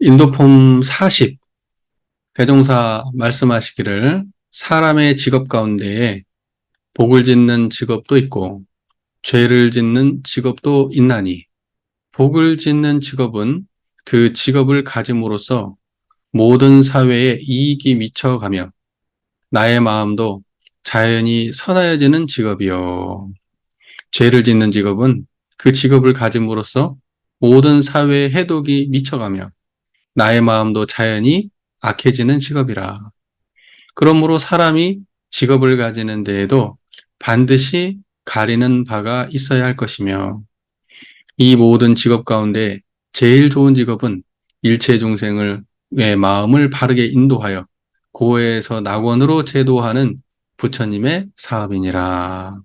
인도폼 40, 대종사 말씀하시기를 사람의 직업 가운데에 복을 짓는 직업도 있고 죄를 짓는 직업도 있나니 복을 짓는 직업은 그 직업을 가짐으로써 모든 사회에 이익이 미쳐가며 나의 마음도 자연히 선하여지는 직업이요. 죄를 짓는 직업은 그 직업을 가짐으로써 모든 사회에 해독이 미쳐가며 나의 마음도 자연히 악해지는 직업이라. 그러므로 사람이 직업을 가지는 데에도 반드시 가리는 바가 있어야 할 것이며 이 모든 직업 가운데 제일 좋은 직업은 일체 중생을 의 마음을 바르게 인도하여 고해에서 낙원으로 제도하는 부처님의 사업이니라.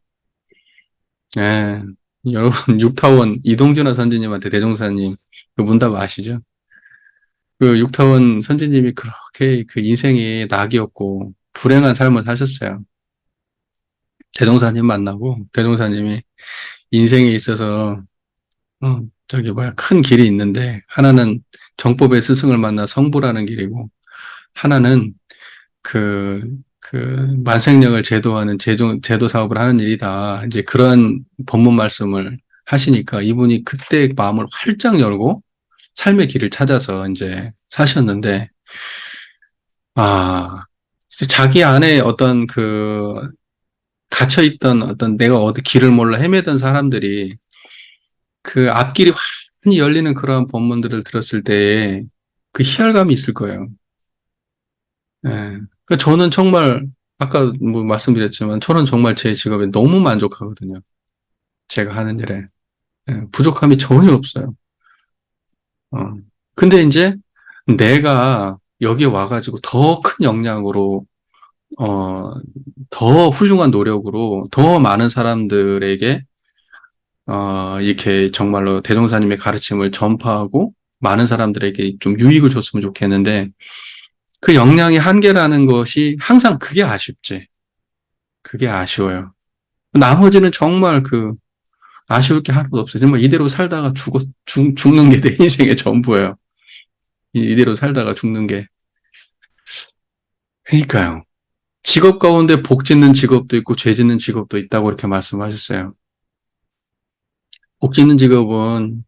예, 여러분 육타원 이동준화 선지님한테 대종사님 그 문답 아시죠? 그 육타원 선지님이 그렇게 그 인생이 낙이었고 불행한 삶을 사셨어요. 대종사님 만나고 대종사님이 인생에 있어서 저기 뭐야 큰 길이 있는데 하나는 정법의 스승을 만나 성불하는 길이고 하나는 그 만생력을 제도하는 제도 사업을 하는 일이다. 이제 그런 법문 말씀을 하시니까 이분이 그때 마음을 활짝 열고 삶의 길을 찾아서 이제 사셨는데 아 이제 자기 안에 어떤 갇혀있던 어떤 내가 어디 길을 몰라 헤매던 사람들이 그 앞길이 환히 열리는 그러한 법문들을 들었을 때에 그 희열감이 있을 거예요. 예. 그러니까 저는 정말 아까 뭐 말씀드렸지만 저는 정말 제 직업에 너무 만족하거든요. 제가 하는 일에. 예, 부족함이 전혀 없어요. 어. 근데 이제 내가 여기에 와가지고 더 큰 역량으로, 어, 더 훌륭한 노력으로 더 많은 사람들에게, 이렇게 정말로 대종사님의 가르침을 전파하고 많은 사람들에게 좀 유익을 줬으면 좋겠는데 그 역량의 한계라는 것이 항상 그게 아쉽지. 그게 아쉬워요. 나머지는 정말 아쉬울 게 하나도 없어요. 정말 이대로 살다가 죽는 게 내 인생의 전부예요. 이대로 살다가 죽는 게. 그러니까요. 직업 가운데 복 짓는 직업도 있고 죄 짓는 직업도 있다고 이렇게 말씀하셨어요. 복 짓는 직업은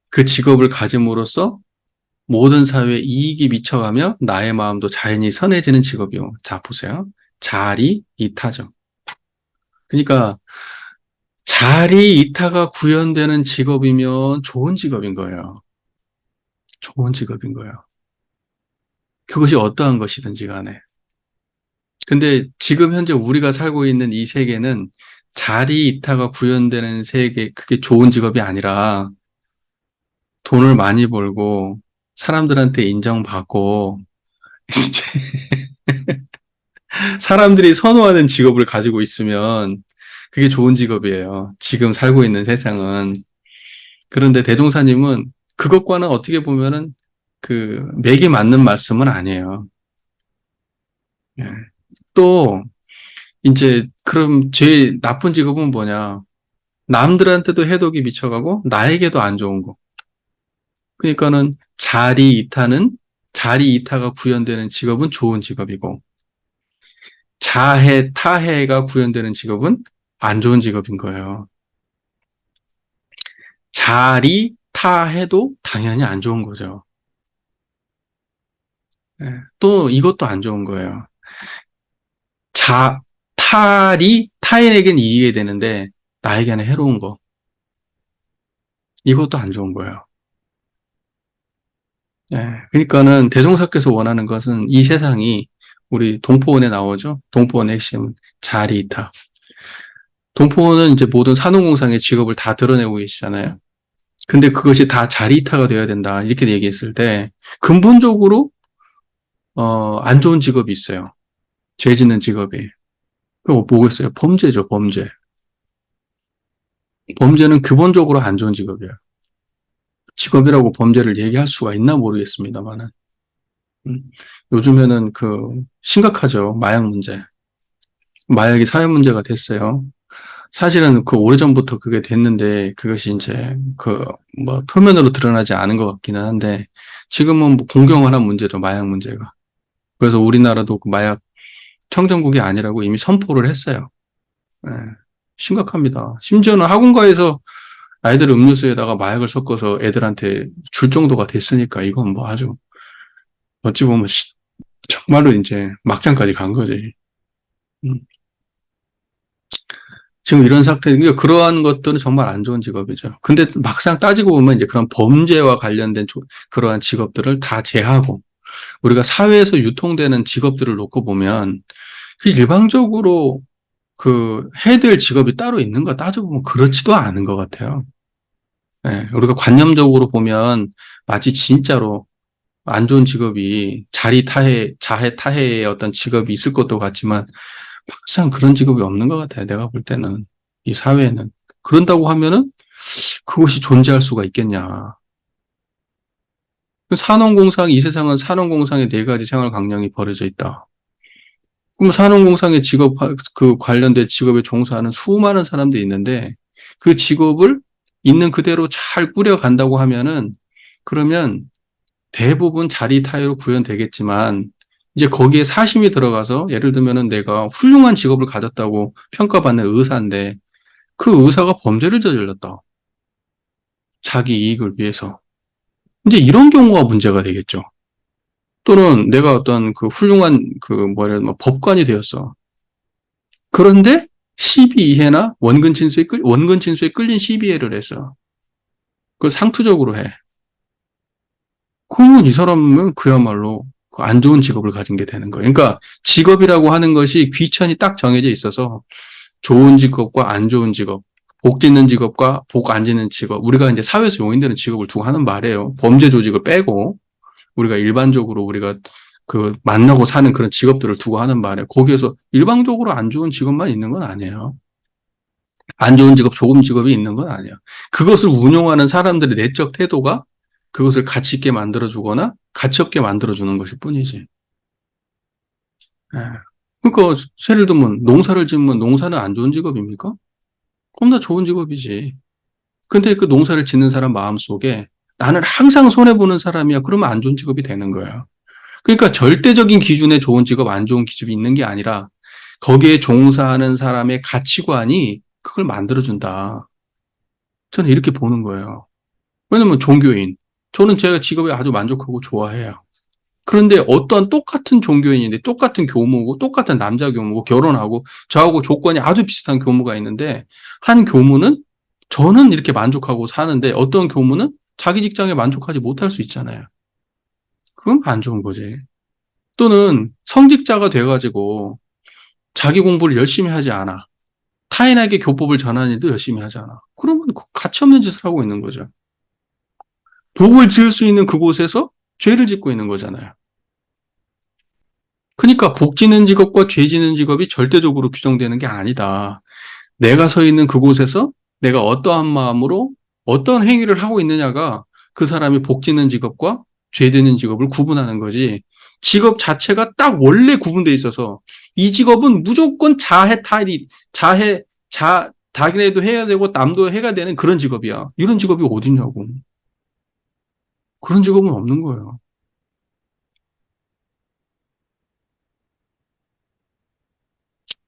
그 직업을 가짐으로써 모든 사회에 이익이 미쳐가며 나의 마음도 자연히 선해지는 직업이요. 자, 보세요. 자리 이타죠. 그러니까 자리 이타가 구현되는 직업이면 좋은 직업인 거예요. 좋은 직업인 거예요. 그것이 어떠한 것이든지 간에. 근데 지금 현재 우리가 살고 있는 이 세계는 자리 이타가 구현되는 세계, 그게 좋은 직업이 아니라 돈을 많이 벌고 사람들한테 인정받고 이제 사람들이 선호하는 직업을 가지고 있으면 그게 좋은 직업이에요. 지금 살고 있는 세상은. 그런데 대종사님은 그것과는 어떻게 보면은 맥이 맞는 말씀은 아니에요. 예. 또 이제 그럼 제일 나쁜 직업은 뭐냐? 남들한테도 해독이 미쳐가고 나에게도 안 좋은 거. 그러니까는 자리 이타가 구현되는 직업은 좋은 직업이고 자해, 타해가 구현되는 직업은 안 좋은 직업인 거예요. 자리, 타해도 당연히 안 좋은 거죠. 예. 또 이것도 안 좋은 거예요. 자, 타인에겐 이익이 되는데 나에게는 해로운 거. 이것도 안 좋은 거예요. 예. 그러니까는 대종사께서 원하는 것은 이 세상이 우리 동포원에 나오죠. 동포원의 핵심 자리이타. 동포원은 이제 모든 산업공상의 직업을 다 드러내고 계시잖아요. 근데 그것이 다 자리이타가 되어야 된다. 이렇게 얘기했을 때 근본적으로 안 좋은 직업이 있어요. 죄 짓는 직업이. 그거 뭐겠어요? 범죄죠, 범죄. 범죄는 근본적으로 안 좋은 직업이에요. 직업이라고 범죄를 얘기할 수가 있나 모르겠습니다만은. 요즘에는 심각하죠. 마약 문제. 마약이 사회 문제가 됐어요. 사실은 그 오래전부터 그게 됐는데 그것이 이제 그 뭐 표면으로 드러나지 않은 것 같기는 한데 지금은 뭐 공경화한 문제죠. 마약 문제가. 그래서 우리나라도 그 마약 청정국이 아니라고 이미 선포를 했어요. 예, 심각합니다. 심지어는 학원가에서 아이들 음료수에다가 마약을 섞어서 애들한테 줄 정도가 됐으니까 이건 뭐 아주 어찌 보면 정말로 이제 막장까지 간 거지. 음. 지금 이런 상태, 그러니까 그러한 것들은 정말 안 좋은 직업이죠. 근데 막상 따지고 보면 이제 그런 범죄와 관련된 그러한 직업들을 다 제하고 우리가 사회에서 유통되는 직업들을 놓고 보면 그 일방적으로 그 해야 될 직업이 따로 있는가 따져보면 그렇지도 않은 것 같아요. 예, 우리가 관념적으로 보면 마치 진짜로 안 좋은 직업이 자해 타해의 어떤 직업이 있을 것도 같지만 막상 그런 직업이 없는 것 같아요. 내가 볼 때는 이 사회에는 그런다고 하면은 그것이 존재할 수가 있겠냐? 산업공상 이 세상은 산업공상의 네 가지 생활 강령이 벌어져 있다. 그럼 산업공상의 직업 그 관련된 직업에 종사하는 수많은 사람들이 있는데 그 직업을 있는 그대로 잘 꾸려간다고 하면은 그러면 대부분 자리 타의로 구현되겠지만 이제 거기에 사심이 들어가서 예를 들면은 내가 훌륭한 직업을 가졌다고 평가받는 의사인데 그 의사가 범죄를 저질렀다. 자기 이익을 위해서. 이제 이런 경우가 문제가 되겠죠. 또는 내가 어떤 그 훌륭한 그 뭐라 뭐 법관이 되었어. 그런데 시비 이해나 원근 진술에 끌린 시비해를 했어. 그걸 상투적으로 해. 그러면 이 사람은 그야말로 그안 좋은 직업을 가진 게 되는 거예요. 그러니까 직업이라고 하는 것이 귀천이 딱 정해져 있어서 좋은 직업과 안 좋은 직업, 복 짓는 직업과 복 안 짓는 직업, 우리가 이제 사회에서 용인되는 직업을 두고 하는 말이에요. 범죄 조직을 빼고 우리가 일반적으로 우리가 그 만나고 사는 그런 직업들을 두고 하는 말이에요. 거기에서 일방적으로 안 좋은 직업만 있는 건 아니에요. 안 좋은 직업, 좋은 직업이 있는 건 아니에요. 그것을 운용하는 사람들의 내적 태도가 그것을 가치 있게 만들어주거나 가치 없게 만들어주는 것일 뿐이지. 예. 그러니까 예를 들면 농사를 짓면 농사는 안 좋은 직업입니까? 겁나 좋은 직업이지. 근데 그 농사를 짓는 사람 마음속에 나는 항상 손해보는 사람이야. 그러면 안 좋은 직업이 되는 거예요. 그러니까 절대적인 기준에 좋은 직업, 안 좋은 기업이 있는 게 아니라 거기에 종사하는 사람의 가치관이 그걸 만들어준다. 저는 이렇게 보는 거예요. 왜냐면 종교인. 저는 제가 직업에 아주 만족하고 좋아해요. 그런데 어떠한 똑같은 종교인인데 똑같은 교무고 똑같은 남자 교무고 결혼하고 저하고 조건이 아주 비슷한 교무가 있는데 한 교무는 저는 이렇게 만족하고 사는데 어떤 교무는 자기 직장에 만족하지 못할 수 있잖아요. 그건 안 좋은 거지. 또는 성직자가 돼가지고 자기 공부를 열심히 하지 않아. 타인에게 교법을 전하는 일도 열심히 하지 않아. 그러면 가치 없는 짓을 하고 있는 거죠. 복을 지을 수 있는 그곳에서 죄를 짓고 있는 거잖아요. 그러니까 복 지는 직업과 죄 지는 직업이 절대적으로 규정되는 게 아니다. 내가 서 있는 그곳에서 내가 어떠한 마음으로 어떤 행위를 하고 있느냐가 그 사람이 복 지는 직업과 죄 지는 직업을 구분하는 거지. 직업 자체가 딱 원래 구분돼 있어서 이 직업은 무조건 자기네도 해야 되고 남도 해야 되는 그런 직업이야. 이런 직업이 어딨냐고. 그런 직업은 없는 거예요.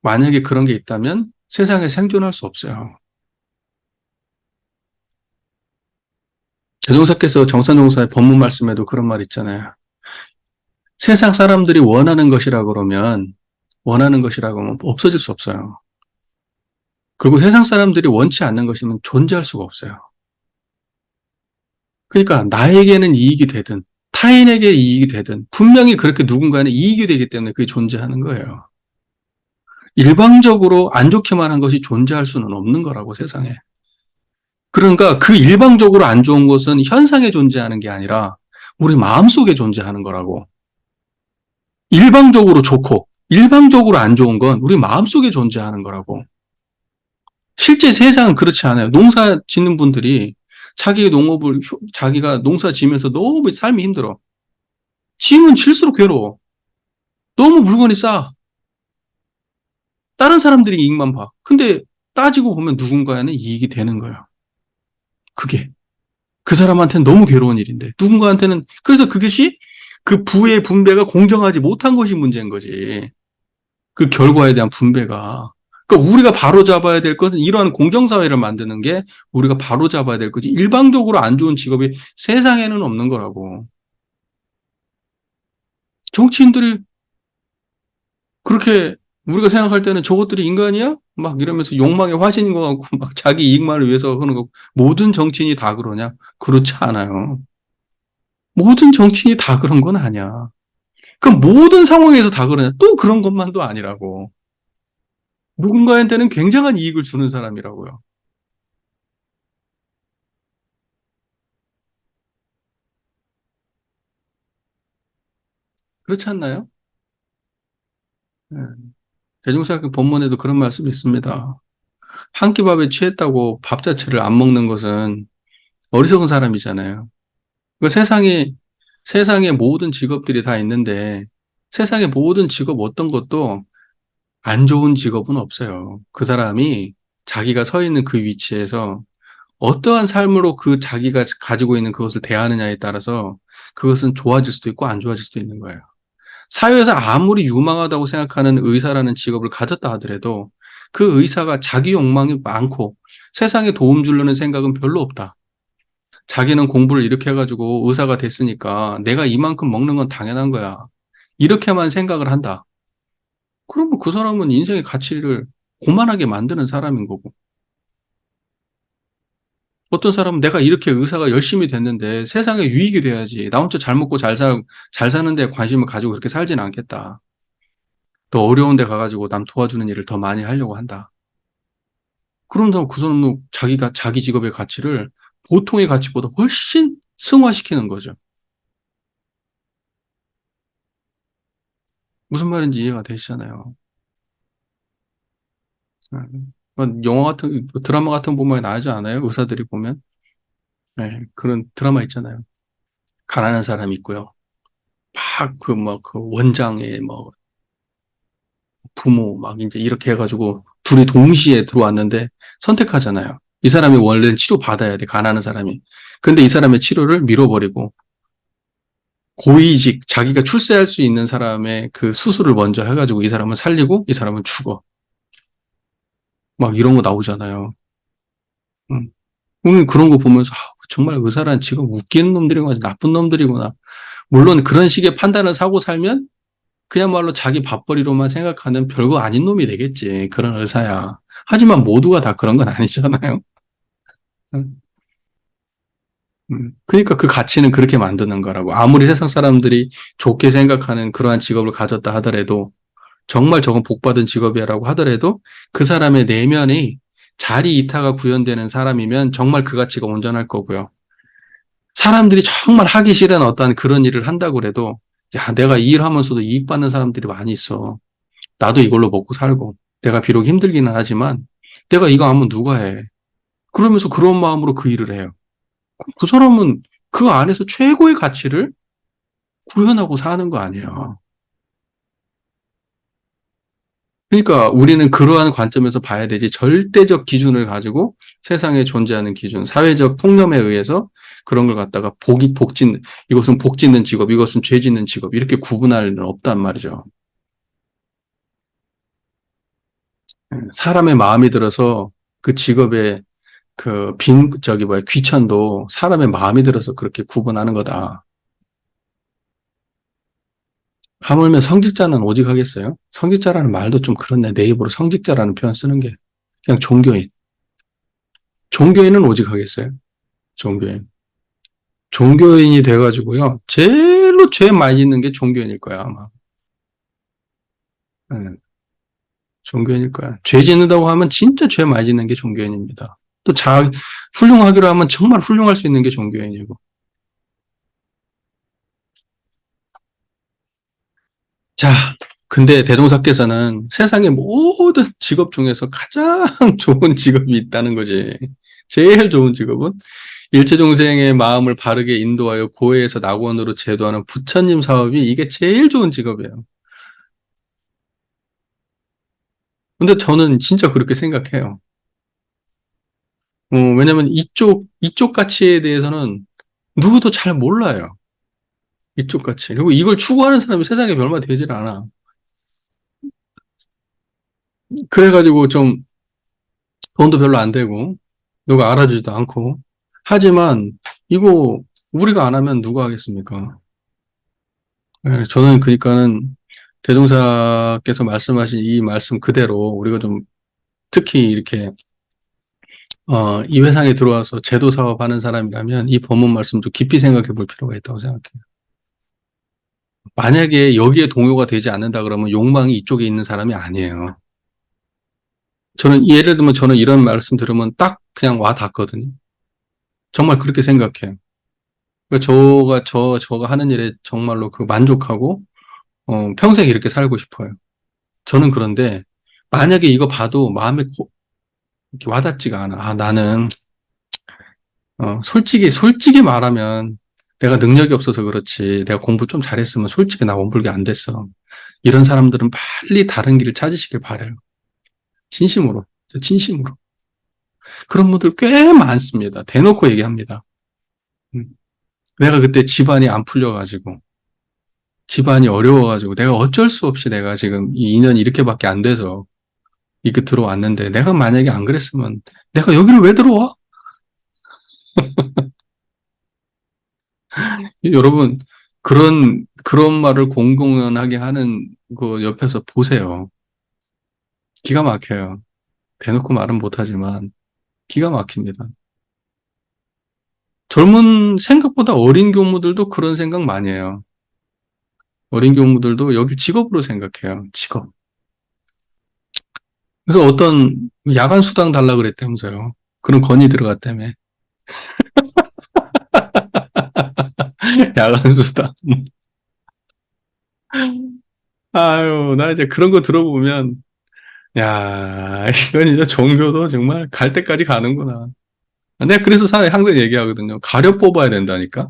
만약에 그런 게 있다면 세상에 생존할 수 없어요. 제동사께서 정산용사의 법문 말씀에도 그런 말 있잖아요. 세상 사람들이 원하는 것이라 그러면 원하는 것이라고 하면 없어질 수 없어요. 그리고 세상 사람들이 원치 않는 것이면 존재할 수가 없어요. 그러니까 나에게는 이익이 되든 타인에게 이익이 되든 분명히 그렇게 누군가는 이익이 되기 때문에 그게 존재하는 거예요. 일방적으로 안 좋게만 한 것이 존재할 수는 없는 거라고 세상에. 그러니까 그 일방적으로 안 좋은 것은 현상에 존재하는 게 아니라 우리 마음속에 존재하는 거라고. 일방적으로 좋고 일방적으로 안 좋은 건 우리 마음속에 존재하는 거라고. 실제 세상은 그렇지 않아요. 농사 짓는 분들이 자기가 농사 지면서 너무 삶이 힘들어. 지면 질수록 괴로워. 너무 물건이 싸. 다른 사람들이 이익만 봐. 근데 따지고 보면 누군가에는 이익이 되는 거예요. 그게. 그 사람한테는 너무 괴로운 일인데 누군가한테는 그래서 그것이 그 부의 분배가 공정하지 못한 것이 문제인 거지. 그 결과에 대한 분배가. 그러니까 우리가 바로 잡아야 될 것은 이러한 공정사회를 만드는 게 우리가 바로 잡아야 될 거지. 일방적으로 안 좋은 직업이 세상에는 없는 거라고. 정치인들이 그렇게 우리가 생각할 때는 저것들이 인간이야? 막 이러면서 욕망의 화신인 것 같고 막 자기 이익만을 위해서 하는 거 모든 정치인이 다 그러냐? 그렇지 않아요. 모든 정치인이 다 그런 건 아니야. 그럼 모든 상황에서 다 그러냐? 또 그런 것만도 아니라고. 누군가한테는 굉장한 이익을 주는 사람이라고요. 그렇지 않나요? 네. 대중사회 본문에도 그런 말씀이 있습니다. 한 끼 밥에 취했다고 밥 자체를 안 먹는 것은 어리석은 사람이잖아요. 그 세상에 모든 직업들이 다 있는데 세상의 모든 직업 어떤 것도 안 좋은 직업은 없어요. 그 사람이 자기가 서 있는 그 위치에서 어떠한 삶으로 그 자기가 가지고 있는 그것을 대하느냐에 따라서 그것은 좋아질 수도 있고 안 좋아질 수도 있는 거예요. 사회에서 아무리 유망하다고 생각하는 의사라는 직업을 가졌다 하더라도 그 의사가 자기 욕망이 많고 세상에 도움 주려는 생각은 별로 없다. 자기는 공부를 이렇게 해가지고 의사가 됐으니까 내가 이만큼 먹는 건 당연한 거야. 이렇게만 생각을 한다. 그러면 그 사람은 인생의 가치를 고만하게 만드는 사람인 거고. 어떤 사람은 내가 이렇게 의사가 열심히 됐는데 세상에 유익이 돼야지. 나 혼자 잘 먹고 잘 사는 데 관심을 가지고 그렇게 살지는 않겠다. 더 어려운 데 가가지고 남 도와주는 일을 더 많이 하려고 한다. 그런다고 그 사람은 자기가 자기 직업의 가치를 보통의 가치보다 훨씬 승화시키는 거죠. 무슨 말인지 이해가 되시잖아요. 영화 같은, 드라마 같은 거 보면 나오지 않아요? 의사들이 보면? 네, 그런 드라마 있잖아요. 가난한 사람이 있고요. 막 그 원장의 뭐 부모 막 이제 이렇게 해가지고 둘이 동시에 들어왔는데 선택하잖아요. 이 사람이 원래는 치료 받아야 돼, 가난한 사람이. 근데 이 사람의 치료를 밀어버리고 고위직, 자기가 출세할 수 있는 사람의 그 수술을 먼저 해가지고 이 사람은 살리고 이 사람은 죽어. 막 이런 거 나오잖아요. 음. 우리는 그런 거 보면서 정말 의사란 직업 웃기는 놈들이구나, 나쁜 놈들이구나. 물론 그런 식의 판단을 사고 살면 그야말로 자기 밥벌이로만 생각하는 별거 아닌 놈이 되겠지. 그런 의사야. 하지만 모두가 다 그런 건 아니잖아요. 음. 그러니까 그 가치는 그렇게 만드는 거라고. 아무리 세상 사람들이 좋게 생각하는 그러한 직업을 가졌다 하더라도 정말 저건 복받은 직업이라고 하더라도 그 사람의 내면이 자리 이타가 구현되는 사람이면 정말 그 가치가 온전할 거고요. 사람들이 정말 하기 싫은 어떤 그런 일을 한다고 그래도 야, 내가 이 일하면서도 이익 받는 사람들이 많이 있어. 나도 이걸로 먹고 살고 내가 비록 힘들기는 하지만 내가 이거 하면 누가 해? 그러면서 그런 마음으로 그 일을 해요. 그 사람은 그 안에서 최고의 가치를 구현하고 사는 거 아니에요. 그러니까 우리는 그러한 관점에서 봐야 되지 절대적 기준을 가지고 세상에 존재하는 기준, 사회적 통념에 의해서 그런 걸 갖다가 이것은 복 짓는 직업, 이것은 죄 짓는 직업 이렇게 구분할 일은 없단 말이죠. 사람의 마음이 들어서 그 직업의 귀천도 사람의 마음이 들어서 그렇게 구분하는 거다. 하물며 성직자는 오직 하겠어요? 성직자라는 말도 좀 그렇네. 내 입으로 성직자라는 표현 쓰는 게. 그냥 종교인. 종교인은 오직 하겠어요? 종교인. 종교인이 돼가지고요. 제일로 죄 많이 짓는 게 종교인일 거야, 아마. 네, 종교인일 거야. 죄 짓는다고 하면 진짜 죄 많이 짓는 게 종교인입니다. 또 훌륭하기로 하면 정말 훌륭할 수 있는 게 종교인이고. 자, 근데 대동사께서는 세상의 모든 직업 중에서 가장 좋은 직업이 있다는 거지. 제일 좋은 직업은 일체종생의 마음을 바르게 인도하여 고해에서 낙원으로 제도하는 부처님 사업이 이게 제일 좋은 직업이에요. 근데 저는 진짜 그렇게 생각해요. 왜냐면 이쪽 가치에 대해서는 누구도 잘 몰라요. 이쪽 가치. 그리고 이걸 추구하는 사람이 세상에 얼마 되질 않아. 그래가지고 좀 돈도 별로 안 되고, 누가 알아주지도 않고. 하지만 이거 우리가 안 하면 누가 하겠습니까? 저는 그러니까는 대종사께서 말씀하신 이 말씀 그대로 우리가 좀 특히 이렇게 이 회사에 들어와서 제도 사업하는 사람이라면 이 법문 말씀 좀 깊이 생각해 볼 필요가 있다고 생각해요. 만약에 여기에 동요가 되지 않는다 그러면 욕망이 이쪽에 있는 사람이 아니에요. 저는 예를 들면 저는 이런 말씀 들으면 딱 그냥 와 닿거든요. 정말 그렇게 생각해요. 그러니까 저가 하는 일에 정말로 그 만족하고 평생 이렇게 살고 싶어요. 저는 그런데 만약에 이거 봐도 마음에 이렇게 와닿지가 않아. 아, 나는 솔직히 말하면 내가 능력이 없어서 그렇지. 내가 공부 좀 잘했으면 솔직히 나 원불교 안 됐어. 이런 사람들은 빨리 다른 길을 찾으시길 바래요. 진심으로. 진심으로. 그런 분들 꽤 많습니다. 대놓고 얘기합니다. 음. 내가 그때 집안이 안 풀려가지고, 집안이 어려워가지고, 내가 어쩔 수 없이 내가 지금 이 2년 이렇게밖에 안 돼서 이렇게 들어왔는데, 내가 만약에 안 그랬으면 내가 여기를 왜 들어와? 여러분, 그런 말을 공공연하게 하는 거 옆에서 보세요. 기가 막혀요. 대놓고 말은 못하지만, 기가 막힙니다. 생각보다 어린 교무들도 그런 생각 많이 해요. 어린 교무들도 여기 직업으로 생각해요. 직업. 그래서 어떤 야간 수당 달라 그랬다면서요. 그런 건의 들어갔다며. 야간 수당. 아유, 나 이제 그런 거 들어보면, 야, 이건 진짜 종교도 정말 갈 때까지 가는구나. 내가 그래서 항상 얘기하거든요. 가려 뽑아야 된다니까?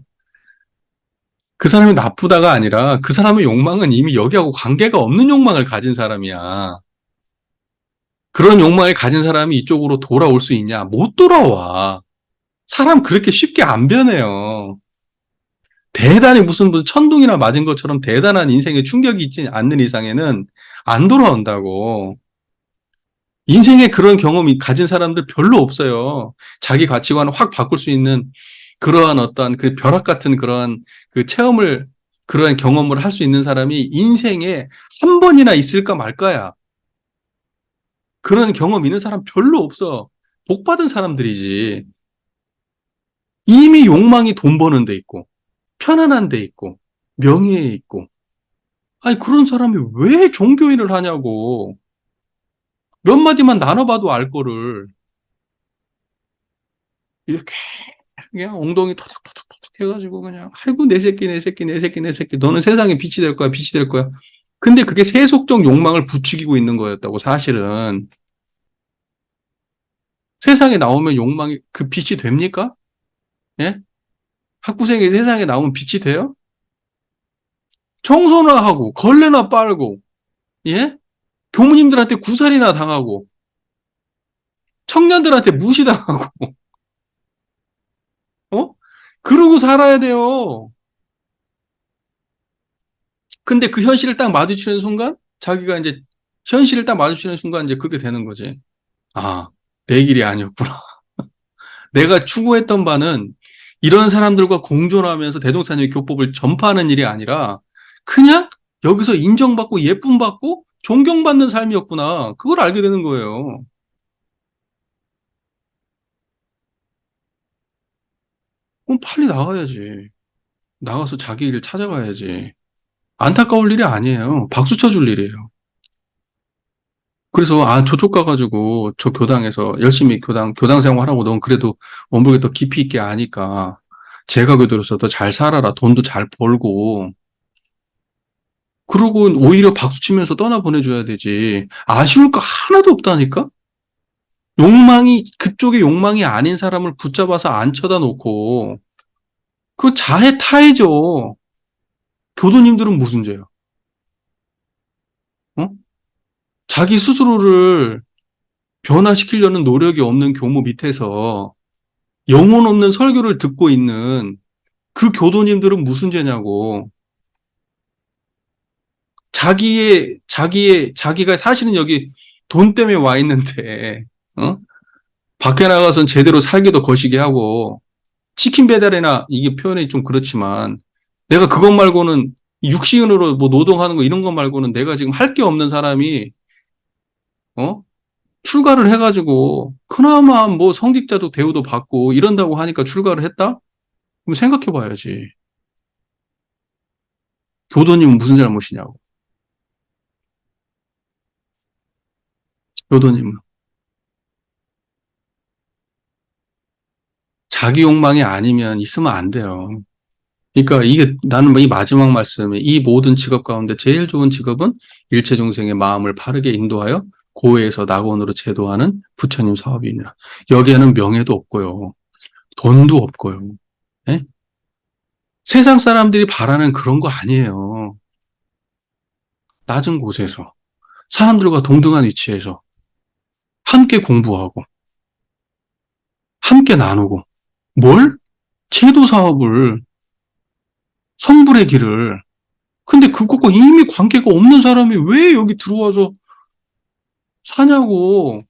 그 사람이 나쁘다가 아니라 그 사람의 욕망은 이미 여기하고 관계가 없는 욕망을 가진 사람이야. 그런 욕망을 가진 사람이 이쪽으로 돌아올 수 있냐? 못 돌아와. 사람 그렇게 쉽게 안 변해요. 대단히 무슨 천둥이나 맞은 것처럼 대단한 인생에 충격이 있지 않는 이상에는 안 돌아온다고. 인생에 그런 경험이 가진 사람들 별로 없어요. 자기 가치관을 확 바꿀 수 있는 그러한 어떤 그 벼락 같은 그러한 그 체험을, 그러한 경험을 할 수 있는 사람이 인생에 한 번이나 있을까 말까야. 그런 경험 있는 사람 별로 없어. 복 받은 사람들이지. 이미 욕망이 돈 버는 데 있고, 편안한 데 있고, 명예에 있고. 아니, 그런 사람이 왜 종교인을 하냐고. 몇 마디만 나눠봐도 알 거를. 이렇게 그냥 엉덩이 토닥토닥토닥 해가지고 그냥, 아이고, 내 새끼, 내 새끼, 내 새끼, 내 새끼. 너는 세상에 빛이 될 거야, 빛이 될 거야. 근데 그게 세속적 욕망을 부추기고 있는 거였다고, 사실은. 세상에 나오면 욕망이, 그 빛이 됩니까? 예? 학부생이 세상에 나오면 빛이 돼요? 청소나 하고, 걸레나 빨고, 예? 교무님들한테 구살이나 당하고, 청년들한테 무시당하고, 어? 그러고 살아야 돼요. 근데 그 현실을 딱 마주치는 순간, 자기가 이제, 현실을 딱 마주치는 순간 이제 그게 되는 거지. 아, 내 길이 아니었구나. 내가 추구했던 바는 이런 사람들과 공존하면서 대동사녀 교법을 전파하는 일이 아니라, 그냥 여기서 인정받고 예쁨받고 존경받는 삶이었구나. 그걸 알게 되는 거예요. 그럼 빨리 나가야지. 나가서 자기 일을 찾아가야지. 안타까울 일이 아니에요. 박수 쳐줄 일이에요. 그래서, 저쪽 가가지고, 저 교당에서 열심히 교당 생활하고, 넌 그래도 원불교 더 깊이 있게 아니까, 제가교도로서 더 잘 살아라. 돈도 잘 벌고, 그러고 오히려 박수 치면서 떠나보내줘야 되지. 아쉬울 거 하나도 없다니까? 그쪽의 욕망이 아닌 사람을 붙잡아서 안 쳐다 놓고, 그 자해 타해죠. 교도님들은 무슨 죄야? 어? 자기 스스로를 변화시키려는 노력이 없는 교무 밑에서 영혼 없는 설교를 듣고 있는 그 교도님들은 무슨 죄냐고. 자기가 사실은 여기 돈 때문에 와 있는데, 어? 밖에 나가선 제대로 살기도 거시기 하고, 치킨 배달이나 이게 표현이 좀 그렇지만, 내가 그것 말고는 육신으로 뭐 노동하는 거 이런 거 말고는 내가 지금 할 게 없는 사람이, 어? 출가를 해가지고, 그나마 뭐 성직자도 대우도 받고 이런다고 하니까 출가를 했다? 그럼 생각해 봐야지. 교도님은 무슨 잘못이냐고. 교도님은. 자기 욕망이 아니면 있으면 안 돼요. 그러니까 이게 나는 이 마지막 말씀에 이 모든 직업 가운데 제일 좋은 직업은 일체 중생의 마음을 바르게 인도하여 고해에서 낙원으로 제도하는 부처님 사업이니라. 여기에는 명예도 없고요. 돈도 없고요. 예? 세상 사람들이 바라는 그런 거 아니에요. 낮은 곳에서 사람들과 동등한 위치에서 함께 공부하고 함께 나누고 뭘? 제도 사업을 성불의 길을 근데 그것과 이미 관계가 없는 사람이 왜 여기 들어와서 사냐고.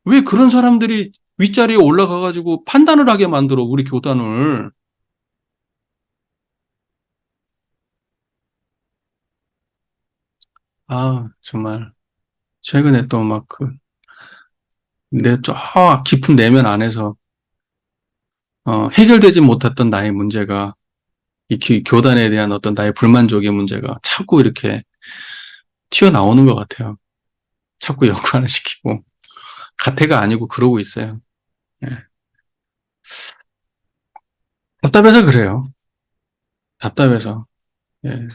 왜 그런 사람들이 윗자리에 올라가가지고 판단을 하게 만들어, 우리 교단을. 아, 정말. 최근에 또 막 내 저 깊은 내면 안에서, 해결되지 못했던 나의 문제가, 이 교단에 대한 어떤 나의 불만족의 문제가 자꾸 이렇게 튀어나오는 것 같아요. 자꾸 연관을 시키고. 가태가 아니고 그러고 있어요. 예. 답답해서 그래요. 답답해서. 예.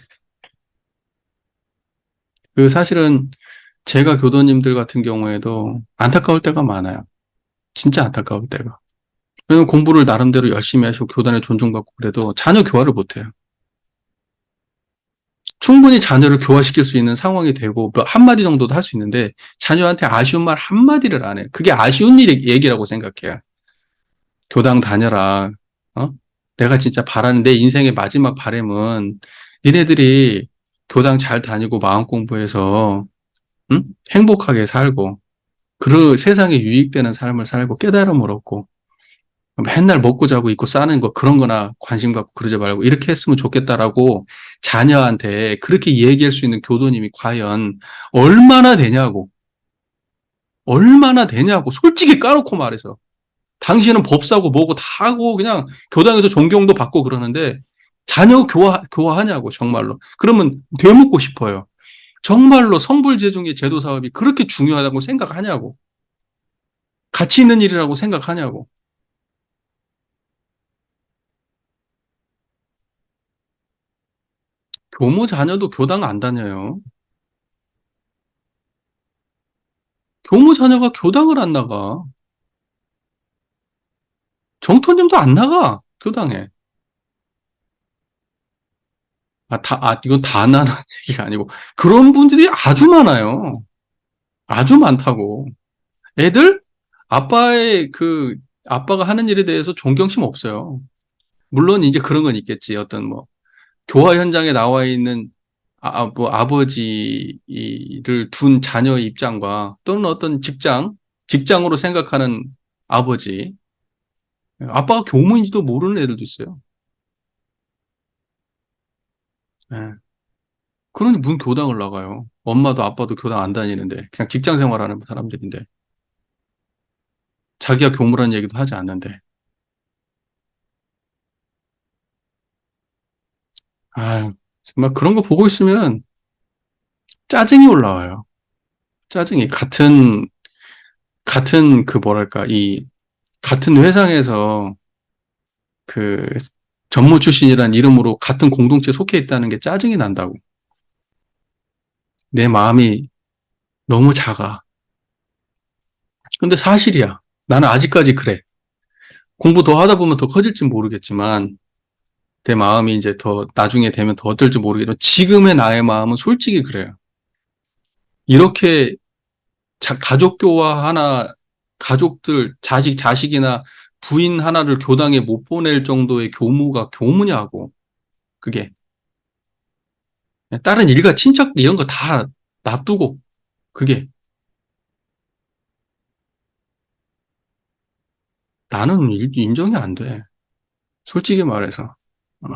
사실은 제가 교도님들 같은 경우에도 안타까울 때가 많아요. 진짜 안타까울 때가. 왜냐면 공부를 나름대로 열심히 하시고 교단에 존중받고 그래도 자녀 교화를 못해요. 충분히 자녀를 교화시킬 수 있는 상황이 되고 뭐 한마디 정도도 할 수 있는데 자녀한테 아쉬운 말 한마디를 안 해요. 그게 아쉬운 얘기라고 생각해요. 교당 다녀라. 어? 내가 진짜 바라는 내 인생의 마지막 바람은 니네들이 교당 잘 다니고 마음 공부해서 응? 행복하게 살고 그 세상에 유익되는 삶을 살고 깨달음을 얻고 맨날 먹고 자고 입고 싸는 거 그런 거나 관심 갖고 그러지 말고 이렇게 했으면 좋겠다라고 자녀한테 그렇게 얘기할 수 있는 교도님이 과연 얼마나 되냐고. 얼마나 되냐고. 솔직히 까놓고 말해서. 당신은 법사고 뭐고 다 하고 그냥 교당에서 존경도 받고 그러는데 자녀 교화하냐고 정말로. 그러면 되묻고 싶어요. 정말로 성불재중의 제도 사업이 그렇게 중요하다고 생각하냐고. 가치 있는 일이라고 생각하냐고. 교무 자녀도 교당 안 다녀요. 교무 자녀가 교당을 안 나가. 정토님도 안 나가. 교당에. 이건 다 나는 얘기가 아니고. 그런 분들이 아주 많아요. 아주 많다고. 애들? 아빠의 아빠가 하는 일에 대해서 존경심 없어요. 물론 이제 그런 건 있겠지. 어떤 뭐, 교화 현장에 나와 있는 뭐 아버지를 둔 자녀의 입장과 또는 어떤 직장으로 생각하는 아버지. 아빠가 교무인지도 모르는 애들도 있어요. 예. 그러니 무슨 교당을 나가요? 엄마도 아빠도 교당 안 다니는데 그냥 직장 생활하는 사람들인데 자기가 교무라는 얘기도 하지 않는데 아 정말 그런 거 보고 있으면 짜증이 올라와요. 짜증이 같은 뭐랄까 이 같은 회상에서 그 전무 출신이란 이름으로 같은 공동체에 속해 있다는 게 짜증이 난다고. 내 마음이 너무 작아. 근데 사실이야. 나는 아직까지 그래. 공부 더 하다 보면 더 커질지 모르겠지만 내 마음이 이제 더 나중에 되면 더 어떨지 모르겠지만 지금의 나의 마음은 솔직히 그래요. 이렇게 가족 교화 하나, 가족들, 자식이나 부인 하나를 교당에 못 보낼 정도의 교무가 교무냐고, 그게. 다른 일가, 친척, 이런 거 다 놔두고, 그게. 나는 인정이 안 돼. 솔직히 말해서. 어.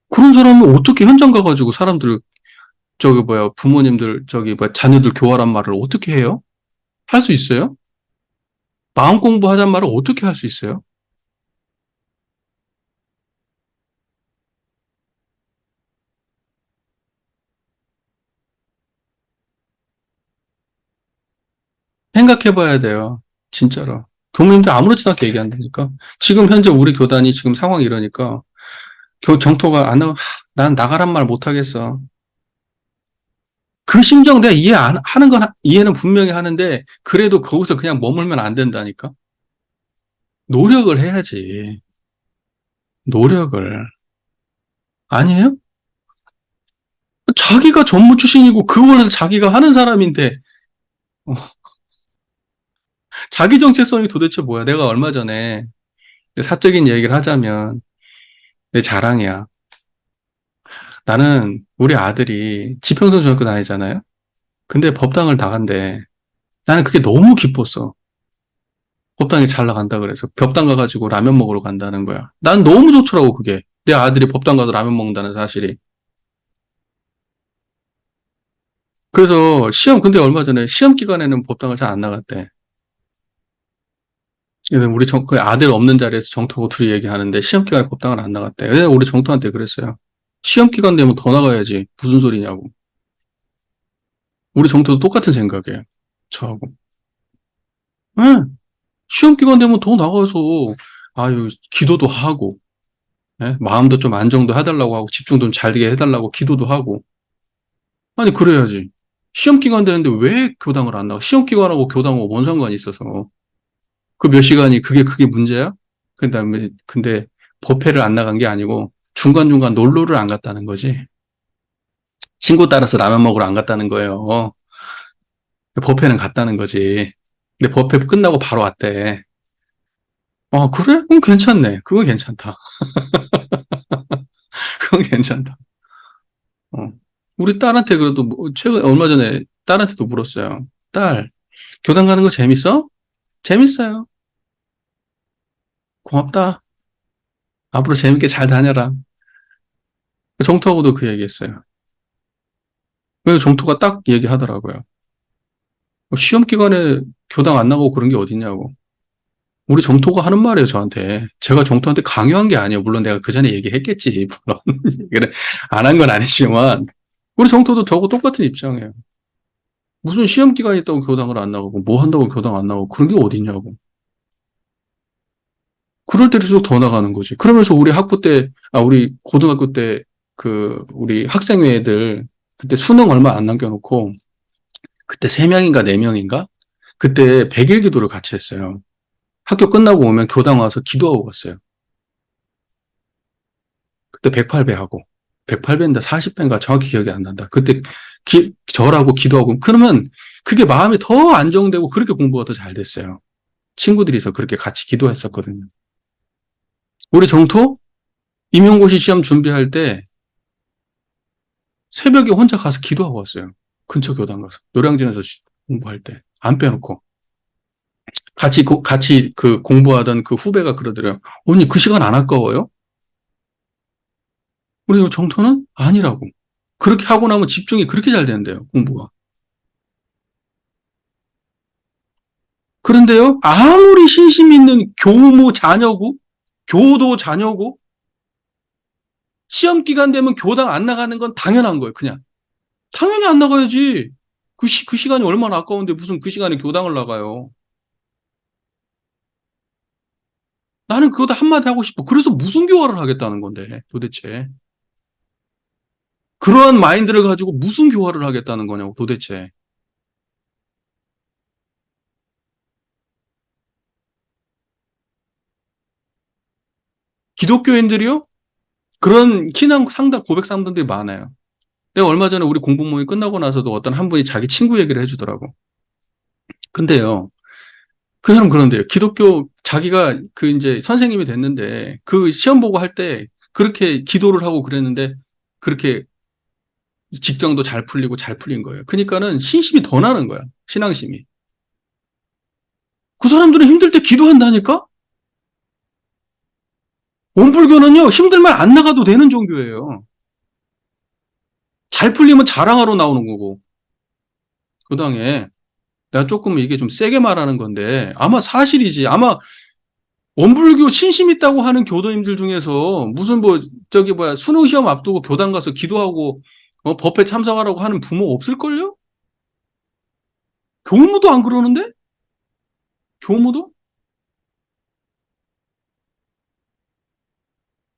그런 사람은 어떻게 현장 가가지고 사람들, 부모님들, 자녀들 교화란 말을 어떻게 해요? 할 수 있어요? 마음 공부하잔 말을 어떻게 할 수 있어요? 생각해 봐야 돼요. 진짜로. 교무님들 아무렇지도 않게 얘기한다니까. 지금 현재 우리 교단이 지금 상황이 이러니까, 정토가 안 나가, 난 나가란 말 못하겠어. 그 심정 내가 하는 건, 이해는 분명히 하는데, 그래도 거기서 그냥 머물면 안 된다니까? 노력을 해야지. 노력을. 아니에요? 자기가 전무 출신이고, 그걸 자기가 하는 사람인데, 어, 자기 정체성이 도대체 뭐야? 내가 얼마 전에, 내 사적인 얘기를 하자면, 내 자랑이야. 나는, 우리 아들이 지평선 중학교 다니잖아요? 근데 법당을 나간대. 나는 그게 너무 기뻤어. 법당에 잘 나간다 그래서 법당 가가지고 라면 먹으러 간다는 거야. 난 너무 좋더라고 그게. 내 아들이 법당 가서 라면 먹는다는 사실이. 그래서 근데 얼마 전에 시험 기간에는 법당을 잘 안 나갔대. 그래서 그 아들 없는 자리에서 정터하고 둘이 얘기하는데 시험 기간에 법당을 안 나갔대. 왜 우리 정터한테 그랬어요. 시험 기간 되면 더 나가야지. 무슨 소리냐고. 우리 정터도 똑같은 생각이에요. 저하고. 응. 시험 기간 되면 더 나가서 아유 기도도 하고 예? 마음도 좀 안정도 해달라고 하고 집중도 좀 잘 되게 해달라고 기도도 하고 아니 그래야지 시험 기간 되는데 왜 교당을 안 나가 시험 기간하고 교당하고 뭔 상관이 있어서 그 몇 시간이 그게 문제야? 근데 법회를 안 나간 게 아니고 중간중간 놀러를 안 갔다는 거지 친구 따라서 라면 먹으러 안 갔다는 거예요 법회는 갔다는 거지 근데 법회 끝나고 바로 왔대 그래? 그럼 괜찮네 그건 괜찮다 그건 괜찮다 어. 우리 딸한테 그래도 최근 얼마 전에 딸한테도 물었어요. 딸, 교당 가는 거 재밌어? 재밌어요. 고맙다. 앞으로 재밌게 잘 다녀라. 정토하고도 그 얘기했어요. 그래서 정토가 딱 얘기하더라고요. 시험 기간에 교당 안 나가고 그런 게 어딨냐고. 우리 정토가 하는 말이에요, 저한테. 제가 정토한테 강요한 게 아니에요. 물론 내가 그 전에 얘기했겠지. 물론. 얘기를 안 한 건 아니지만. 우리 정토도 저하고 똑같은 입장이에요. 무슨 시험 기간이 있다고 교당을 안 나가고, 뭐 한다고 교당 안 나가고, 그런 게 어딨냐고. 그럴 때일수록 더 나가는 거지. 그러면서 우리 고등학교 때, 우리 학생회 애들, 그때 수능 얼마 안 남겨놓고, 그때 3명인가 4명인가? 그때 100일 기도를 같이 했어요. 학교 끝나고 오면 교당 와서 기도하고 갔어요. 그때 108배 하고. 108배인가 40배인가 정확히 기억이 안 난다. 그때 절하고 기도하고. 그러면 그게 마음이 더 안정되고 그렇게 공부가 더 잘 됐어요. 친구들이서 그렇게 같이 기도했었거든요. 우리 정토? 임용고시 시험 준비할 때 새벽에 혼자 가서 기도하고 왔어요. 근처 교당 가서. 노량진에서 공부할 때. 안 빼놓고. 같이 그 공부하던 그 후배가 그러더래요. 언니 그 시간 안 아까워요? 우리 정토는 아니라고. 그렇게 하고 나면 집중이 그렇게 잘 된대요. 공부가. 그런데요. 아무리 신심 있는 교무 자녀고 교도 자녀고 시험 기간 되면 교당 안 나가는 건 당연한 거예요. 그냥. 당연히 안 나가야지. 그 시간이 얼마나 아까운데 무슨 그 시간에 교당을 나가요. 나는 그거도 한마디 하고 싶어. 그래서 무슨 교화를 하겠다는 건데, 도대체. 그러한 마인드를 가지고 무슨 교화를 하겠다는 거냐고, 도대체. 기독교인들이요? 그런 신앙 상담, 고백 상담들이 많아요. 내가 얼마 전에 우리 공부 모임 끝나고 나서도 어떤 한 분이 자기 친구 얘기를 해주더라고. 근데요, 그 사람 그런데요. 기독교, 자기가 그 이제 선생님이 됐는데, 그 시험 보고 할 때 그렇게 기도를 하고 그랬는데, 그렇게 직장도 잘 풀리고 잘 풀린 거예요. 그러니까는 신심이 더 나는 거야. 신앙심이. 그 사람들은 힘들 때 기도한다니까? 원불교는요, 힘들면 안 나가도 되는 종교예요. 잘 풀리면 자랑하러 나오는 거고. 그 당에 내가 조금 이게 좀 세게 말하는 건데, 아마 사실이지. 아마 원불교 신심 있다고 하는 교도님들 중에서 무슨 뭐, 저기 뭐야, 수능 시험 앞두고 교당 가서 기도하고, 법회 참석하라고 하는 부모 없을걸요? 교무도 안 그러는데? 교무도?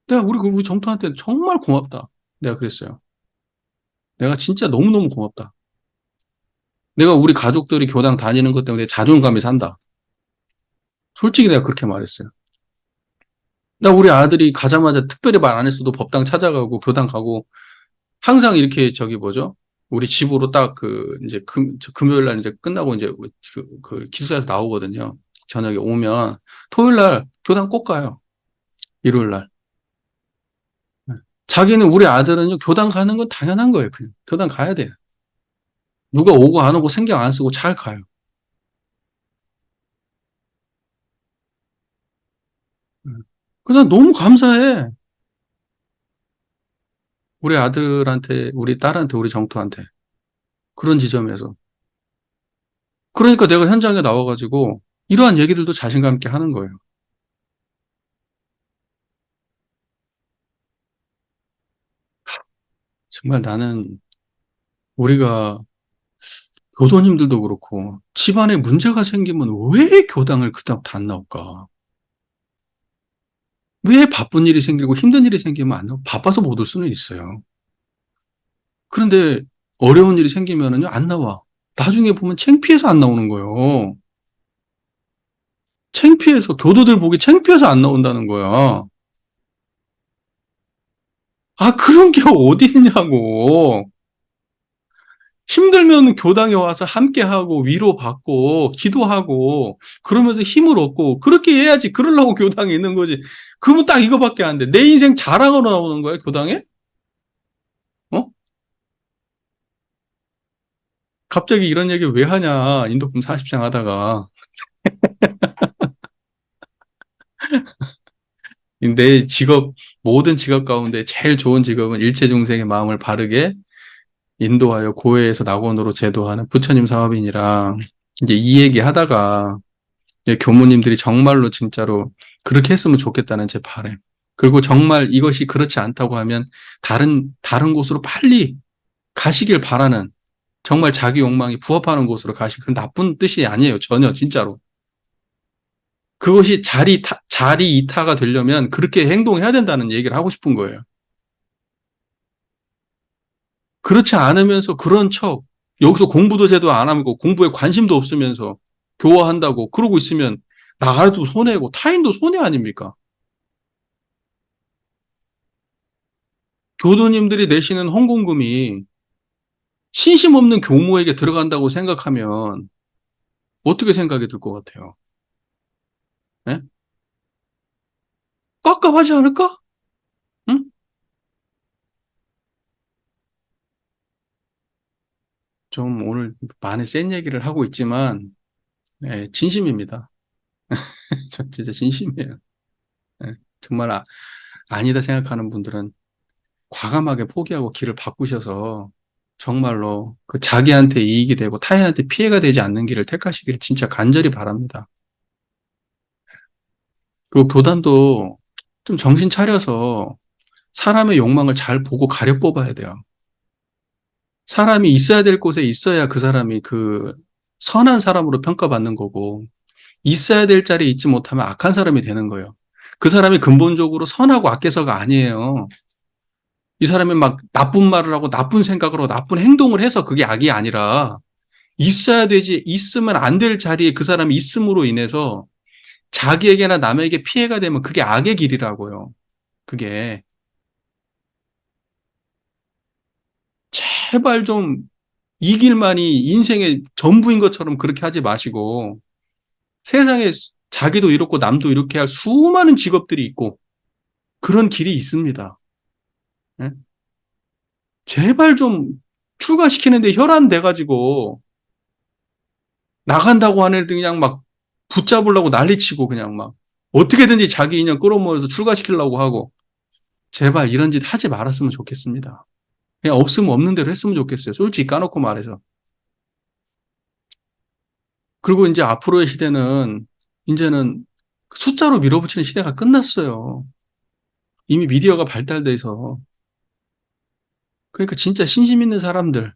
내가 우리 정토한테 정말 고맙다. 내가 그랬어요. 내가 진짜 너무너무 고맙다. 내가 우리 가족들이 교당 다니는 것 때문에 자존감이 산다. 솔직히 내가 그렇게 말했어요. 나 우리 아들이 가자마자 특별히 말 안 했어도 법당 찾아가고 교당 가고 항상 이렇게 저기 뭐죠? 우리 집으로 딱 그 이제 금요일 날 이제 끝나고 이제 그 기숙사에서 나오거든요. 저녁에 오면 토요일 날 교당 꼭 가요. 일요일 날. 자기는 우리 아들은요 교당 가는 건 당연한 거예요. 그냥 교당 가야 돼요. 누가 오고 안 오고 신경 안 쓰고 잘 가요. 그래서 너무 감사해. 우리 아들한테, 우리 딸한테, 우리 정토한테. 그런 지점에서. 그러니까 내가 현장에 나와가지고 이러한 얘기들도 자신감 있게 하는 거예요. 정말 나는 우리가 교도님들도 그렇고 집안에 문제가 생기면 왜 교당을 그다음부터 안 나올까? 왜 바쁜 일이 생기고 힘든 일이 생기면 안 나올까? 바빠서 못 올 수는 있어요. 그런데 어려운 일이 생기면은요, 안 나와. 나중에 보면 창피해서 안 나오는 거예요. 창피해서, 교도들 보기 창피해서 안 나온다는 거야. 아, 그런 게 어딨냐고. 힘들면 교당에 와서 함께하고 위로받고 기도하고 그러면서 힘을 얻고 그렇게 해야지. 그러려고 교당에 있는 거지. 그러면 딱 이거밖에 안 돼. 내 인생 자랑으로 나오는 거야, 교당에? 어? 갑자기 이런 얘기 왜 하냐. 인도품 40장 하다가. 내 직업, 모든 직업 가운데 제일 좋은 직업은 일체중생의 마음을 바르게 인도하여 고해에서 낙원으로 제도하는 부처님 사업이니라. 이제 이 얘기 하다가 교무님들이 정말로 진짜로 그렇게 했으면 좋겠다는 제 바람. 그리고 정말 이것이 그렇지 않다고 하면 다른 곳으로 빨리 가시길 바라는 정말 자기 욕망이 부합하는 곳으로 가시. 그 나쁜 뜻이 아니에요. 전혀 진짜로. 그것이 자리 이타가 되려면 그렇게 행동해야 된다는 얘기를 하고 싶은 거예요. 그렇지 않으면서 그런 척 여기서 공부도 제대로 안 하고 공부에 관심도 없으면서 교화한다고 그러고 있으면 나라도 손해고 타인도 손해 아닙니까? 교도님들이 내시는 헌금금이 신심 없는 교무에게 들어간다고 생각하면 어떻게 생각이 들 것 같아요? 예? 깝깝하지 않을까? 응? 좀 오늘 많이 센 얘기를 하고 있지만 예, 진심입니다. 저 진짜 진심이에요. 예, 정말 아니다 생각하는 분들은 과감하게 포기하고 길을 바꾸셔서 정말로 그 자기한테 이익이 되고 타인한테 피해가 되지 않는 길을 택하시기를 진짜 간절히 바랍니다. 그리고 교단도 좀 정신 차려서 사람의 욕망을 잘 보고 가려 뽑아야 돼요. 사람이 있어야 될 곳에 있어야 그 사람이 그 선한 사람으로 평가받는 거고, 있어야 될 자리에 있지 못하면 악한 사람이 되는 거예요. 그 사람이 근본적으로 선하고 악해서가 아니에요. 이 사람이 막 나쁜 말을 하고 나쁜 생각을 하고 나쁜 행동을 해서 그게 악이 아니라 있어야 되지, 있으면 안 될 자리에 그 사람이 있음으로 인해서 자기에게나 남에게 피해가 되면 그게 악의 길이라고요. 그게 제발 좀 이 길만이 인생의 전부인 것처럼 그렇게 하지 마시고 세상에 자기도 이렇고 남도 이렇게 할 수많은 직업들이 있고 그런 길이 있습니다. 예? 제발 좀 출가시키는데 혈안 돼가지고 나간다고 하는 애들 그냥 막 붙잡으려고 난리치고 그냥 막 어떻게든지 자기 인연 끌어모아서 출가시키려고 하고 제발 이런 짓 하지 말았으면 좋겠습니다. 그냥 없으면 없는 대로 했으면 좋겠어요. 솔직히 까놓고 말해서. 그리고 이제 앞으로의 시대는 이제는 숫자로 밀어붙이는 시대가 끝났어요. 이미 미디어가 발달돼서. 그러니까 진짜 신심 있는 사람들,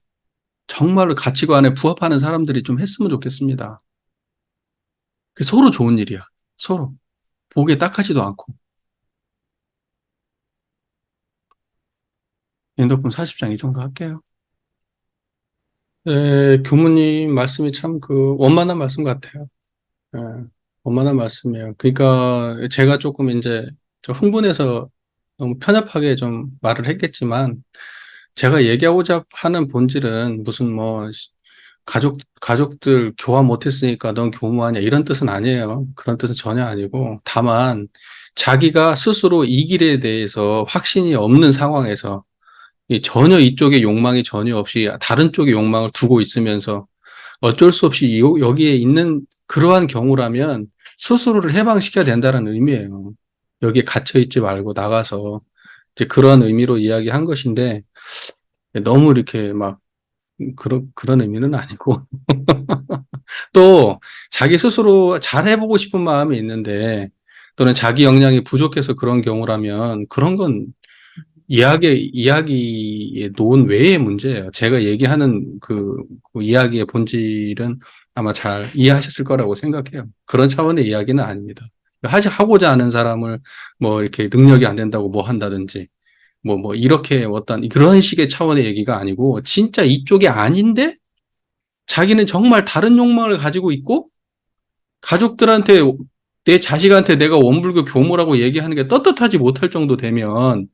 정말로 가치관에 부합하는 사람들이 좀 했으면 좋겠습니다. 그게 서로 좋은 일이야. 서로. 보기에 딱하지도 않고. 인덕분 40장 이 정도 할게요. 네, 교무님 말씀이 참 그 원만한 말씀 같아요. 예, 원만한 말씀이에요. 그러니까 제가 조금 이제 좀 흥분해서 너무 편협하게 좀 말을 했겠지만 제가 얘기하고자 하는 본질은 무슨 뭐 가족들 교화 못했으니까 넌 교무하냐 이런 뜻은 아니에요. 그런 뜻은 전혀 아니고 다만 자기가 스스로 이 길에 대해서 확신이 없는 상황에서 전혀 이쪽에 욕망이 전혀 없이 다른 쪽에 욕망을 두고 있으면서 어쩔 수 없이 여기에 있는 그러한 경우라면 스스로를 해방시켜야 된다는 의미예요. 여기에 갇혀 있지 말고 나가서 이제 그런 의미로 이야기한 것인데 너무 이렇게 막 그런 의미는 아니고 또 자기 스스로 잘해보고 싶은 마음이 있는데 또는 자기 역량이 부족해서 그런 경우라면 그런 건 이야기의 논 외의 문제예요. 제가 얘기하는 그 이야기의 본질은 아마 잘 이해하셨을 거라고 생각해요. 그런 차원의 이야기는 아닙니다. 하고자 하는 사람을 뭐 이렇게 능력이 안 된다고 뭐 한다든지 뭐 이렇게 어떤 그런 식의 차원의 얘기가 아니고 진짜 이쪽이 아닌데 자기는 정말 다른 욕망을 가지고 있고 가족들한테 내 자식한테 내가 원불교 교모라고 얘기하는 게 떳떳하지 못할 정도 되면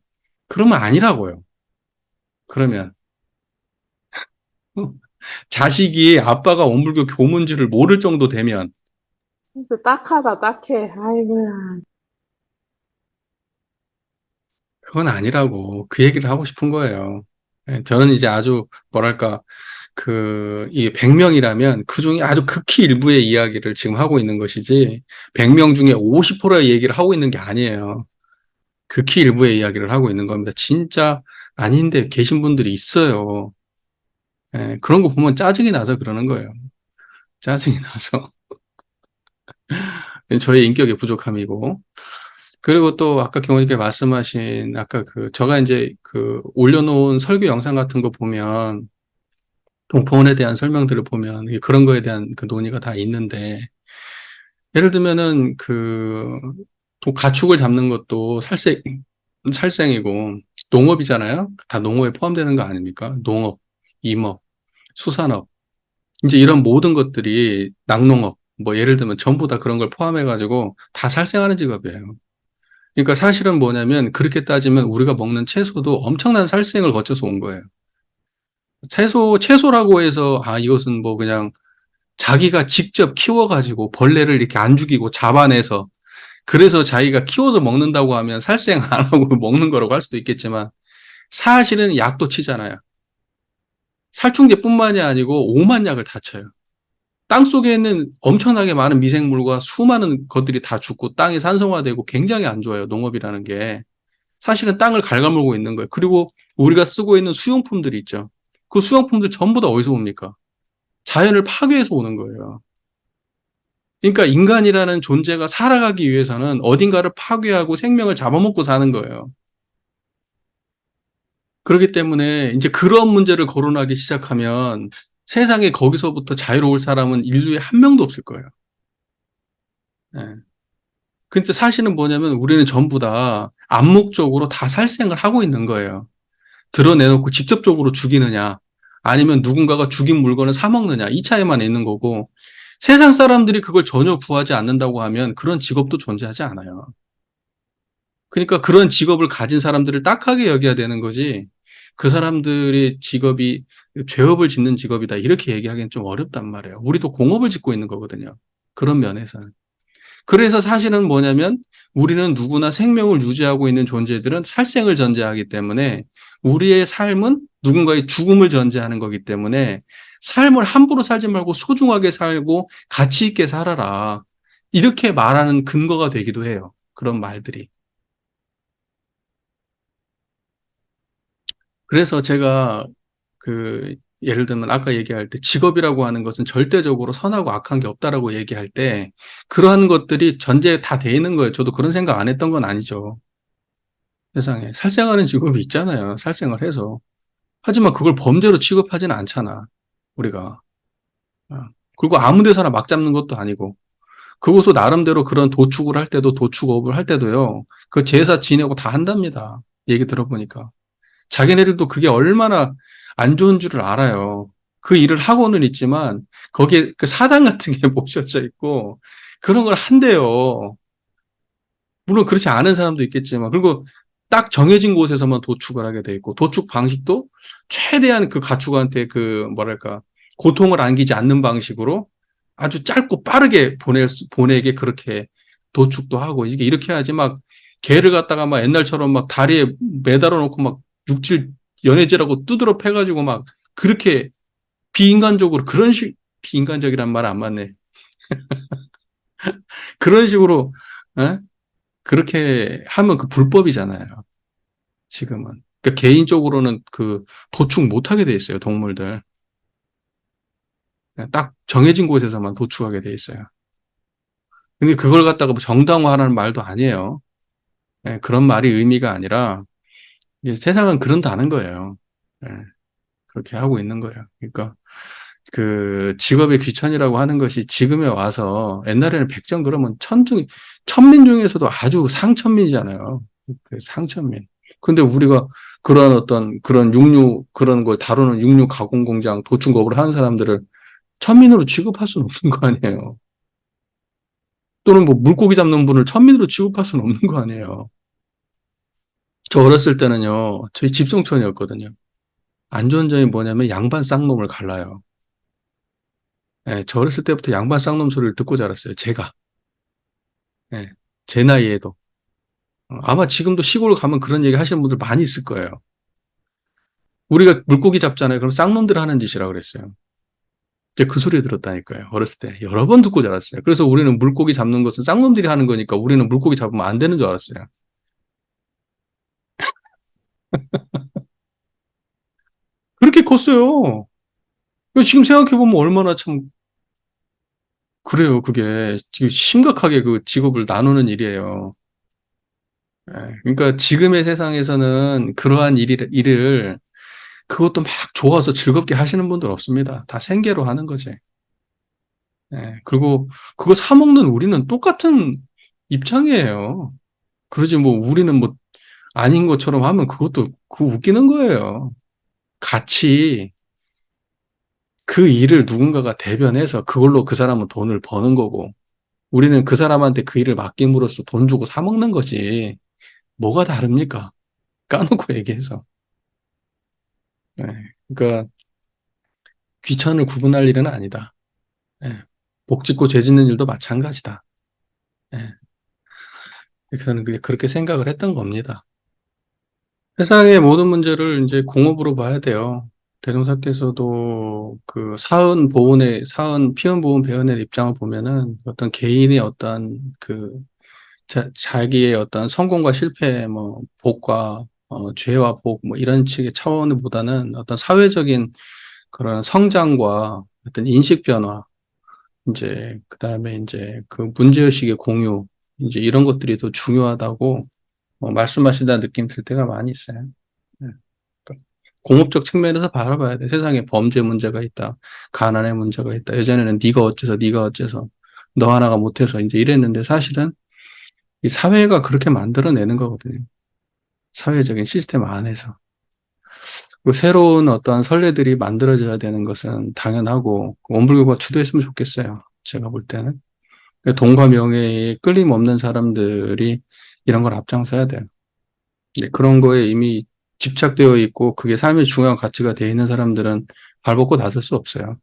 그러면 아니라고요. 그러면 자식이 아빠가 원불교 교문지를 모를 정도 되면 진짜 딱하다, 딱해. 아이고야. 그건 아니라고 그 얘기를 하고 싶은 거예요. 예, 저는 이제 아주 뭐랄까 이 100명이라면 그 중에 아주 극히 일부의 이야기를 지금 하고 있는 것이지 100명 중에 50%의 얘기를 하고 있는 게 아니에요. 극히 일부의 이야기를 하고 있는 겁니다. 진짜 아닌데 계신 분들이 있어요. 예, 그런 거 보면 짜증이 나서 그러는 거예요. 짜증이 나서. 저의 인격의 부족함이고. 그리고 또 아까 경호님께 말씀하신 아까 제가 이제 올려놓은 설교 영상 같은 거 보면 동포원에 대한 설명들을 보면 그런 거에 대한 그 논의가 다 있는데 예를 들면은 또 가축을 잡는 것도 살생이고 농업이잖아요. 다 농업에 포함되는 거 아닙니까? 농업, 임업, 수산업 이제 이런 모든 것들이 낙농업 뭐 예를 들면 전부 다 그런 걸 포함해가지고 다 살생하는 직업이에요. 그러니까 사실은 뭐냐면 그렇게 따지면 우리가 먹는 채소도 엄청난 살생을 거쳐서 온 거예요. 채소라고 해서 이것은 뭐 그냥 자기가 직접 키워가지고 벌레를 이렇게 안 죽이고 잡아내서 그래서 자기가 키워서 먹는다고 하면 살생 안 하고 먹는 거라고 할 수도 있겠지만 사실은 약도 치잖아요. 살충제뿐만이 아니고 오만 약을 다 쳐요. 땅 속에 있는 엄청나게 많은 미생물과 수많은 것들이 다 죽고 땅이 산성화되고 굉장히 안 좋아요. 농업이라는 게. 사실은 땅을 갉아먹고 있는 거예요. 그리고 우리가 쓰고 있는 수용품들이 있죠. 그 수용품들 전부 다 어디서 옵니까? 자연을 파괴해서 오는 거예요. 그러니까 인간이라는 존재가 살아가기 위해서는 어딘가를 파괴하고 생명을 잡아먹고 사는 거예요. 그렇기 때문에 이제 그런 문제를 거론하기 시작하면 세상에 거기서부터 자유로울 사람은 인류에 한 명도 없을 거예요. 예. 근데 사실은 뭐냐면 우리는 전부 다 암묵적으로 다 살생을 하고 있는 거예요. 드러내놓고 직접적으로 죽이느냐, 아니면 누군가가 죽인 물건을 사먹느냐, 이 차이만 있는 거고, 세상 사람들이 그걸 전혀 구하지 않는다고 하면 그런 직업도 존재하지 않아요. 그러니까 그런 직업을 가진 사람들을 딱하게 여겨야 되는 거지, 그 사람들의 직업이 죄업을 짓는 직업이다. 이렇게 얘기하기는 좀 어렵단 말이에요. 우리도 공업을 짓고 있는 거거든요. 그런 면에서는. 그래서 사실은 뭐냐면 우리는 누구나 생명을 유지하고 있는 존재들은 살생을 전제하기 때문에 우리의 삶은 누군가의 죽음을 전제하는 거기 때문에 삶을 함부로 살지 말고 소중하게 살고 가치 있게 살아라. 이렇게 말하는 근거가 되기도 해요. 그런 말들이. 그래서 제가 예를 들면 아까 얘기할 때 직업이라고 하는 것은 절대적으로 선하고 악한 게 없다라고 얘기할 때 그러한 것들이 전제 다 돼 있는 거예요. 저도 그런 생각 안 했던 건 아니죠. 세상에. 살생하는 직업이 있잖아요. 살생을 해서. 하지만 그걸 범죄로 취급하지는 않잖아. 우리가. 어. 그리고 아무 데서나 막 잡는 것도 아니고. 그곳서 나름대로 그런 도축을 할 때도 도축업을 할 때도요. 그 제사 지내고 다 한답니다. 얘기 들어보니까. 자기네들도 그게 얼마나 안 좋은 줄을 알아요. 그 일을 하고는 있지만 거기에 그 사당 같은 게 모셔져 있고 그런 걸 한대요. 물론 그렇지 않은 사람도 있겠지만 그리고 딱 정해진 곳에서만 도축을 하게 돼 있고 도축 방식도 최대한 그 가축한테 그 뭐랄까 고통을 안기지 않는 방식으로 아주 짧고 빠르게 보내게 그렇게 도축도 하고 이게 이렇게 해야지 막 개를 갖다가 막 옛날처럼 막 다리에 매달아 놓고 막 육질 연해지라고 두드러 패가지고 막 그렇게 비인간적으로 비인간적이란 말 안 맞네. 그런 식으로 에? 그렇게 하면 그 불법이잖아요. 지금은. 그러니까 개인적으로는 그 도축 못하게 돼 있어요. 동물들. 그냥 딱 정해진 곳에서만 도축하게 돼 있어요. 근데 그걸 갖다가 뭐 정당화하라는 말도 아니에요. 예, 그런 말이 의미가 아니라 이제 세상은 그런다는 거예요. 예, 그렇게 하고 있는 거예요. 그러니까 그 직업의 귀천이라고 하는 것이 지금에 와서 옛날에는 백정 그러면 천민 중에서도 아주 상천민이잖아요. 그 상천민. 근데 우리가 그런 어떤 그런 육류 그런 걸 다루는 육류 가공 공장 도축업을 하는 사람들을 천민으로 취급할 수는 없는 거 아니에요. 또는 뭐 물고기 잡는 분을 천민으로 취급할 수는 없는 거 아니에요. 저 어렸을 때는요, 저희 집성촌이었거든요. 안 좋은 점이 뭐냐면 양반 쌍놈을 갈라요. 예, 저 어렸을 때부터 양반 쌍놈 소리를 듣고 자랐어요. 제가. 예, 제 나이에도. 아마 지금도 시골 가면 그런 얘기 하시는 분들 많이 있을 거예요. 우리가 물고기 잡잖아요. 그럼 쌍놈들 하는 짓이라 그랬어요. 이제 그 소리 들었다니까요. 어렸을 때. 여러 번 듣고 자랐어요. 그래서 우리는 물고기 잡는 것은 쌍놈들이 하는 거니까 우리는 물고기 잡으면 안 되는 줄 알았어요. 그렇게 컸어요. 지금 생각해보면 얼마나 참, 그래요. 그게 지금 심각하게 그 직업을 나누는 일이에요. 예, 그러니까 지금의 세상에서는 그러한 일을 그것도 막 좋아서 즐겁게 하시는 분들 없습니다. 다 생계로 하는 거지. 예, 그리고 그거 사 먹는 우리는 똑같은 입장이에요. 그러지 뭐 우리는 뭐 아닌 것처럼 하면 그것도 그 웃기는 거예요. 같이 그 일을 누군가가 대변해서 그걸로 그 사람은 돈을 버는 거고 우리는 그 사람한테 그 일을 맡김으로써 돈 주고 사 먹는 거지. 뭐가 다릅니까? 까놓고 얘기해서. 예, 그러니까 귀천을 구분할 일은 아니다. 예, 복 짓고 죄 짓는 일도 마찬가지다. 예, 저는 그렇게 생각을 했던 겁니다. 세상의 모든 문제를 이제 공업으로 봐야 돼요. 대종사께서도 그 사은, 피은, 보은, 배은의 입장을 보면은 어떤 개인의 어떤 자기의 어떤 성공과 실패, 뭐, 복과, 죄와 복, 뭐, 이런 식의 차원보다는 어떤 사회적인 그런 성장과 어떤 인식 변화, 이제, 그 다음에 이제 그 문제의식의 공유, 이제 이런 것들이 더 중요하다고 말씀하신다는 느낌 들 때가 많이 있어요. 네. 그러니까 공업적 측면에서 바라봐야 돼. 세상에 범죄 문제가 있다. 가난의 문제가 있다. 예전에는 네가 어째서, 너 하나가 못해서 이제 이랬는데 사실은 이 사회가 그렇게 만들어내는 거거든요. 사회적인 시스템 안에서. 그 새로운 어떠한 선례들이 만들어져야 되는 것은 당연하고 원불교가 주도했으면 좋겠어요. 제가 볼 때는. 돈과 명예에 끌림 없는 사람들이 이런 걸 앞장서야 돼요. 네, 그런 거에 이미 집착되어 있고 그게 삶의 중요한 가치가 되어 있는 사람들은 발벗고 나설 수 없어요.